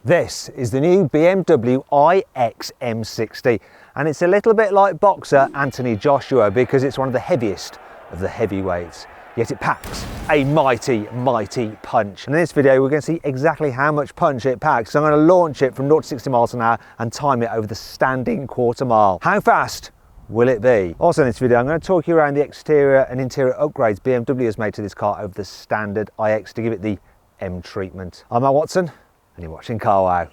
This is the new BMW iX M60, and it's a little bit like boxer Anthony Joshua because it's one of the heaviest of the heavyweights, yet it packs a mighty, mighty punch. And in this video, we're going to see exactly how much punch it packs. So I'm going to launch it from 0 to 60 miles an hour and time it over the standing quarter mile. How fast will it be? Also in this video, I'm going to talk you around the exterior and interior upgrades BMW has made to this car over the standard iX to give it the M treatment. I'm Matt Watson, and you're watching CarWow.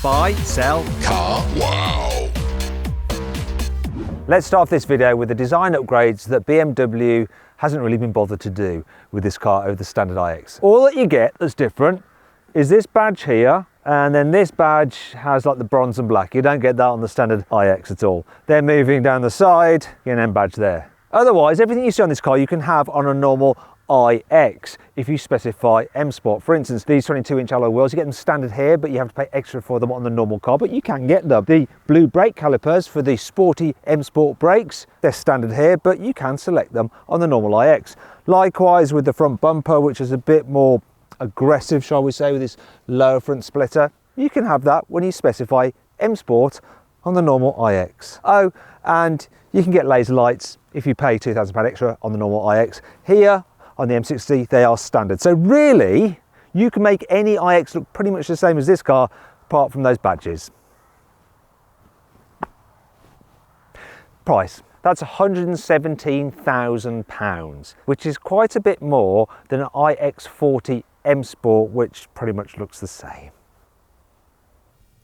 Buy, sell, CarWow. Let's start off this video with the design upgrades that BMW hasn't really been bothered to do with this car over the standard iX. All that you get that's different is this badge here, and then this badge has like the bronze and black. You don't get that on the standard iX at all. They're moving down the side, you get an M badge there. Otherwise, everything you see on this car you can have on a normal iX if you specify M Sport. For instance, these 22-inch alloy wheels, you get them standard here, but you have to pay extra for them on the normal car, but you can get them. The blue brake calipers for the sporty M Sport brakes, they're standard here, but you can select them on the normal iX. Likewise with the front bumper, which is a bit more aggressive, shall we say, with this lower front splitter, you can have that when you specify M Sport on the normal iX. Oh, and you can get laser lights if you pay £2,000 extra on the normal iX. Here on the M60, they are standard. So really, you can make any iX look pretty much the same as this car, apart from those badges. Price, that's £117,000, which is quite a bit more than an iX40 M Sport, which pretty much looks the same.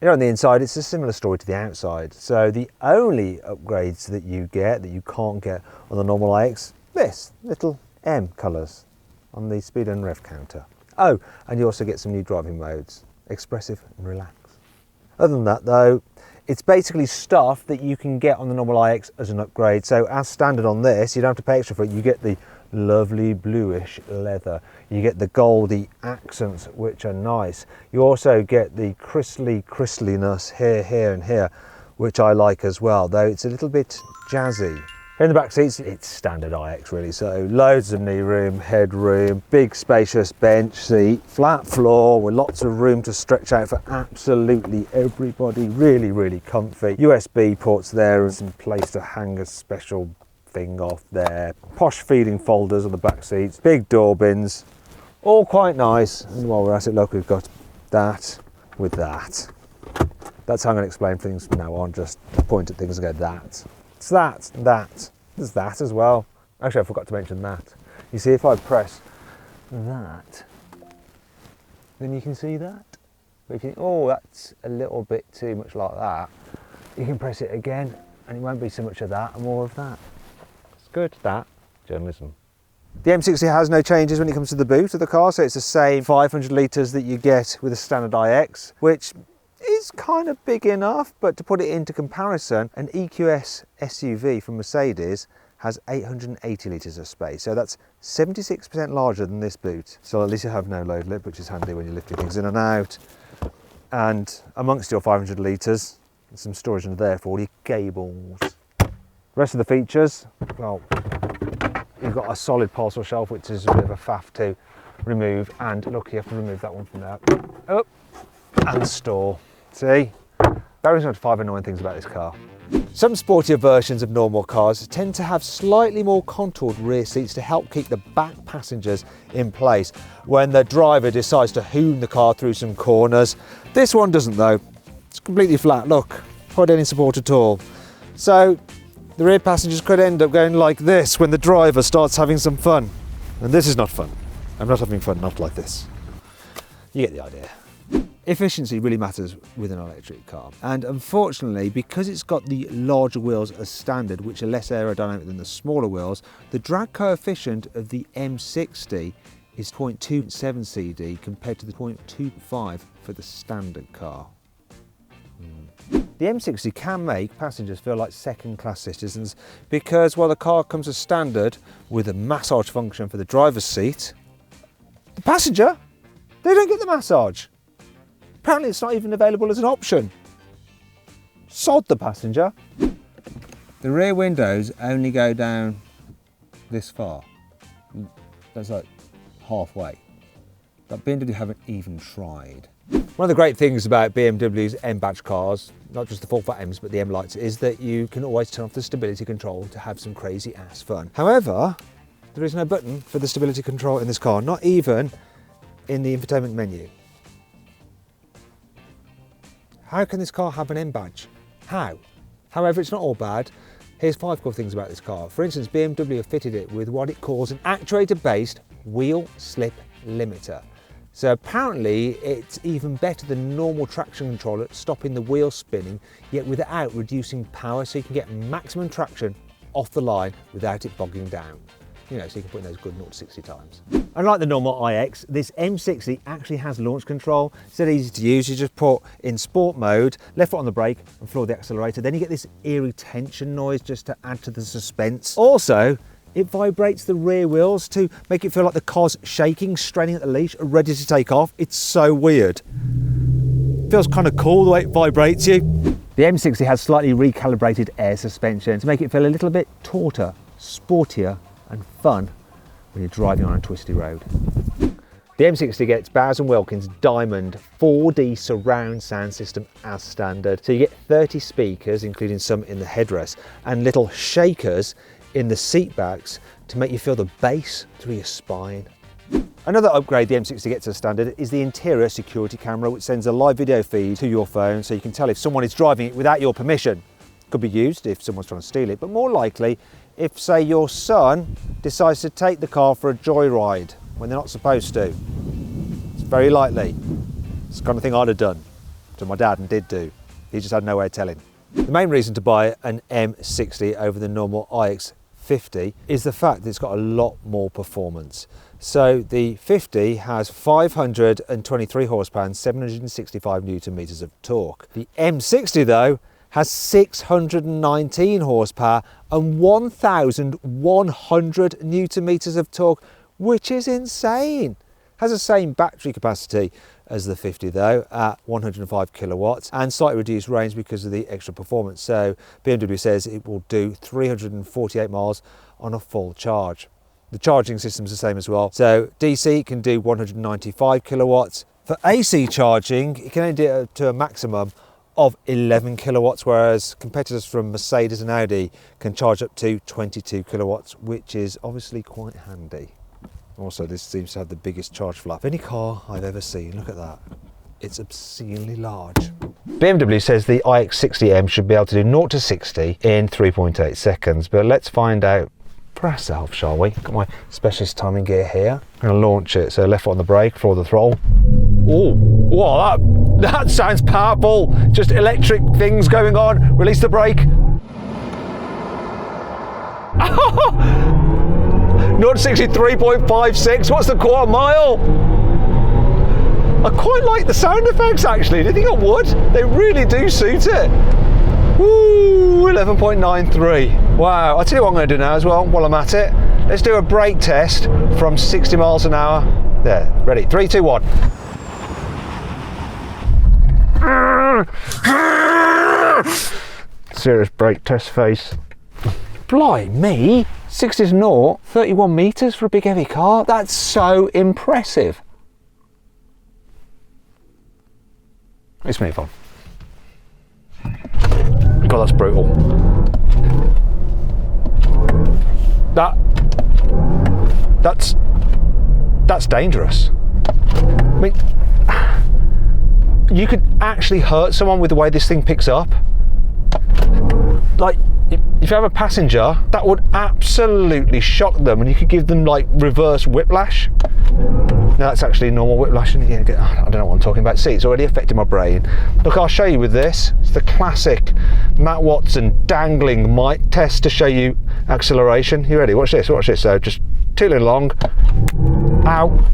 Here on the inside, it's a similar story to the outside. So the only upgrades that you get that you can't get on the normal iX, this little M colours on the speed and rev counter. Oh, and you also get some new driving modes, expressive and relax. Other than that though, it's basically stuff that you can get on the normal iX as an upgrade. So as standard on this, you don't have to pay extra for it. You get the lovely bluish leather. You get the goldy accents, which are nice. You also get the crystliness here and here, which I like as well, though it's a little bit jazzy. In the back seats, it's standard iX really, so loads of knee room, headroom, big spacious bench seat, flat floor with lots of room to stretch out for absolutely everybody, really, really comfy. USB ports there and some place to hang a special thing off there. Posh feeding folders on the back seats, big door bins, all quite nice. And while we're at it, look, we've got that with that. That's how I'm going to explain things from now on, just point at things and go that. It's that, there's that as well. Actually, I forgot to mention that. You see, if I press that, then you can see that. But if you think, oh, that's a little bit too much like that, you can press it again and it won't be so much of that and more of that. It's good, that, journalism. The M60 has no changes when it comes to the boot of the car, so it's the same 500 litres that you get with a standard iX, which is kind of big enough, but to put it into comparison, an EQS SUV from Mercedes has 880 litres of space, so that's 76% larger than this boot. So at least you have no load lip, which is handy when you're lifting things in and out. And amongst your 500 litres, there's some storage under there for all your cables. The rest of the features, well, you've got a solid parcel shelf, which is a bit of a faff to remove, and look, you have to remove that one from there. Oh, and store. See? Very much 5 annoying things about this car. Some sportier versions of normal cars tend to have slightly more contoured rear seats to help keep the back passengers in place when the driver decides to hoon the car through some corners. This one doesn't though. It's completely flat, look, hardly any support at all. So the rear passengers could end up going like this when the driver starts having some fun. And this is not fun. I'm not having fun, not like this. You get the idea. Efficiency really matters with an electric car, and unfortunately, because it's got the larger wheels as standard, which are less aerodynamic than the smaller wheels, the drag coefficient of the M60 is 0.27 CD compared to the 0.25 for the standard car. The M60 can make passengers feel like second-class citizens because while the car comes as standard with a massage function for the driver's seat, the passenger, they don't get the massage. Apparently it's not even available as an option. Sod the passenger. The rear windows only go down this far. That's like halfway. But BMW haven't even tried. One of the great things about BMW's M badge cars, not just the full fat M's but the M lights, is that you can always turn off the stability control to have some crazy ass fun. However, there is no button for the stability control in this car, not even in the infotainment menu. How can this car have an M badge? How? However, it's not all bad. Here's 5 cool things about this car. For instance, BMW have fitted it with what it calls an actuator-based wheel slip limiter. So apparently it's even better than normal traction control at stopping the wheel spinning, yet without reducing power, so you can get maximum traction off the line without it bogging down. You know, so you can put in those good 0 to 60 times. Unlike the normal iX, this M60 actually has launch control. It's dead easy to use. You just put in sport mode, left foot on the brake and floor the accelerator. Then you get this eerie tension noise just to add to the suspense. Also, it vibrates the rear wheels to make it feel like the car's shaking, straining at the leash, ready to take off. It's so weird. Feels kind of cool the way it vibrates you. The M60 has slightly recalibrated air suspension to make it feel a little bit tauter, sportier and fun when you're driving on a twisty road. The M60 gets Bowers & Wilkins Diamond 4D surround sound system as standard. So you get 30 speakers, including some in the headrest, and little shakers in the seat backs to make you feel the bass through your spine. Another upgrade the M60 gets as standard is the interior security camera, which sends a live video feed to your phone so you can tell if someone is driving it without your permission. Could be used if someone's trying to steal it, but more likely if, say, your son decides to take the car for a joyride when they're not supposed to. It's very likely. It's the kind of thing I'd have done, so my dad and did do. He just had no way of telling. The main reason to buy an M60 over the normal iX50 is the fact that it's got a lot more performance. So the 50 has 523 horsepower and 765 newton meters of torque. The M60 though has 619 horsepower and 1,100 newton meters of torque, which is insane. Has the same battery capacity as the 50 though, at 105 kilowatts, and slightly reduced range because of the extra performance. So BMW says it will do 348 miles on a full charge. The charging system's the same as well. So DC can do 195 kilowatts. For AC charging, it can only do it to a maximum of 11 kilowatts, whereas competitors from Mercedes and Audi can charge up to 22 kilowatts, which is obviously quite handy. Also, this seems to have the biggest charge flap of any car I've ever seen. Look at that. It's obscenely large. BMW says the iX60M should be able to do 0 to 60 in 3.8 seconds, but let's find out for ourselves, shall we? Got my specialist timing gear here. I'm going to launch it, so left foot on the brake, floor the throttle. Oh, wow, that sounds powerful. Just electric things going on. Release the brake. 0 to 60, 3.56. What's the quarter mile? I quite like the sound effects actually. Do you think I would? They really do suit it. Woo, 11.93. Wow, I'll tell you what I'm going to do now as well while I'm at it. Let's do a brake test from 60 miles an hour. There, ready, 3, 2, 1. Serious brake test face. Blimey, 60 to 0, 31 metres for a big heavy car. That's so impressive. Let's move on. God, that's brutal. That's dangerous. I mean, you could actually hurt someone with the way this thing picks up. Like, if you have a passenger, that would absolutely shock them, and you could give them like reverse whiplash. No, that's actually normal whiplash. I don't know what I'm talking about. See, it's already affecting my brain. Look, I'll show you with this. It's the classic Matt Watson dangling mic test to show you acceleration. You ready? Watch this, watch this. So just tooling along. Ow.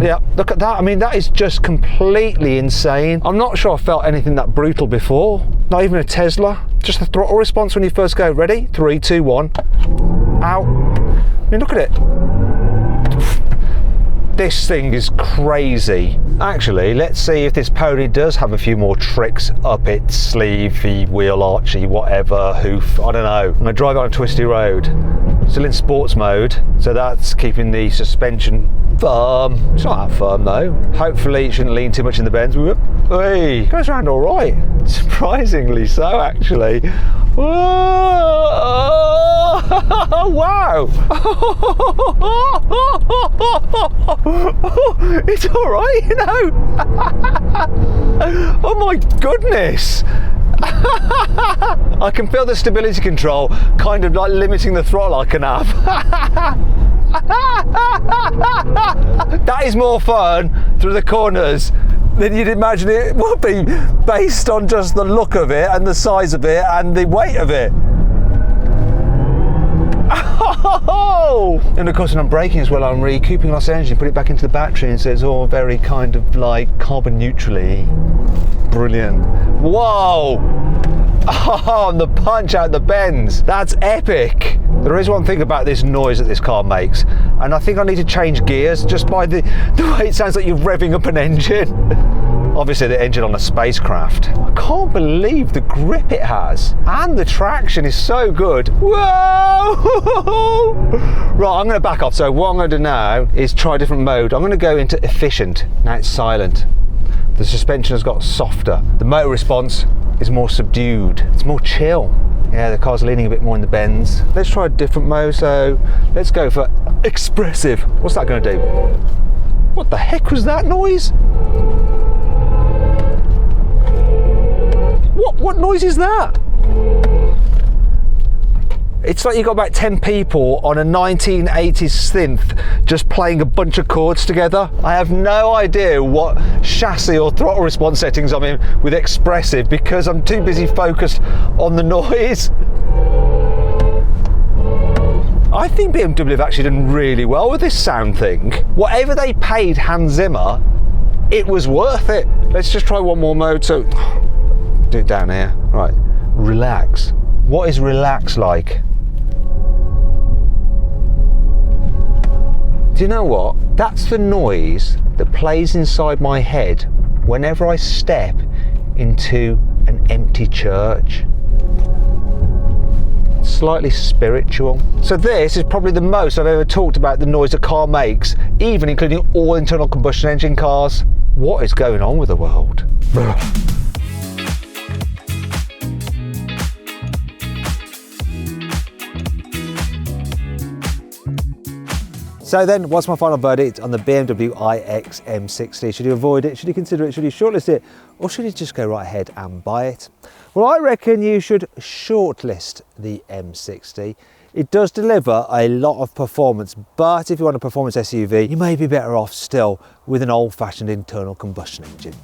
Yeah, look at that. I mean, that is just completely insane. I'm not sure I felt anything that brutal before. Not even a Tesla. Just the throttle response when you first go. Ready? 3, 2, 1. Ow. I mean, look at it. This thing is crazy. Actually, let's see if this pony does have a few more tricks up its sleevey, wheel archy, whatever, hoof, I don't know. I'm gonna drive it on a twisty road. Still in sports mode, so that's keeping the suspension firm. It's not that firm though. Hopefully it shouldn't lean too much in the bends. Hey, goes around all right. Surprisingly so, actually. Whoa! Wow! It's all right, you know. Oh my goodness! I can feel the stability control kind of like limiting the throttle I can have. That is more fun through the corners than you'd imagine it would be based on just the look of it and the size of it and the weight of it. And of course when I'm braking as well, I'm recouping lost energy and put it back into the battery, and so it's all very kind of like carbon neutrally. Brilliant. Whoa! Oh, and the punch out the bends. That's epic. There is one thing about this noise that this car makes, and I think I need to change gears just by the way it sounds like you're revving up an engine. Obviously the engine on a spacecraft. I can't believe the grip it has, and the traction is so good. Whoa! Right, I'm going to back off. So what I'm going to do now is try a different mode. I'm going to go into efficient. Now it's silent. The suspension has got softer. The motor response is more subdued. It's more chill. Yeah, the car's leaning a bit more in the bends. Let's try a different mode. So let's go for expressive. What's that going to do? What the heck was that noise? What noise is that? It's like you got about 10 people on a 1980s synth just playing a bunch of chords together. I have no idea what chassis or throttle response settings I'm in with expressive because I'm too busy focused on the noise. I think BMW have actually done really well with this sound thing. Whatever they paid Hans Zimmer, it was worth it. Let's just try one more mode. So, do it down here. Right, relax. What is relax like? Do you know what? That's the noise that plays inside my head whenever I step into an empty church. Slightly spiritual. So this is probably the most I've ever talked about the noise a car makes, even including all internal combustion engine cars. What is going on with the world? So then, what's my final verdict on the BMW iX M60? Should you avoid it? Should you consider it? Should you shortlist it? Or should you just go right ahead and buy it? Well, I reckon you should shortlist the M60. It does deliver a lot of performance, but if you want a performance SUV, you may be better off still with an old-fashioned internal combustion engine.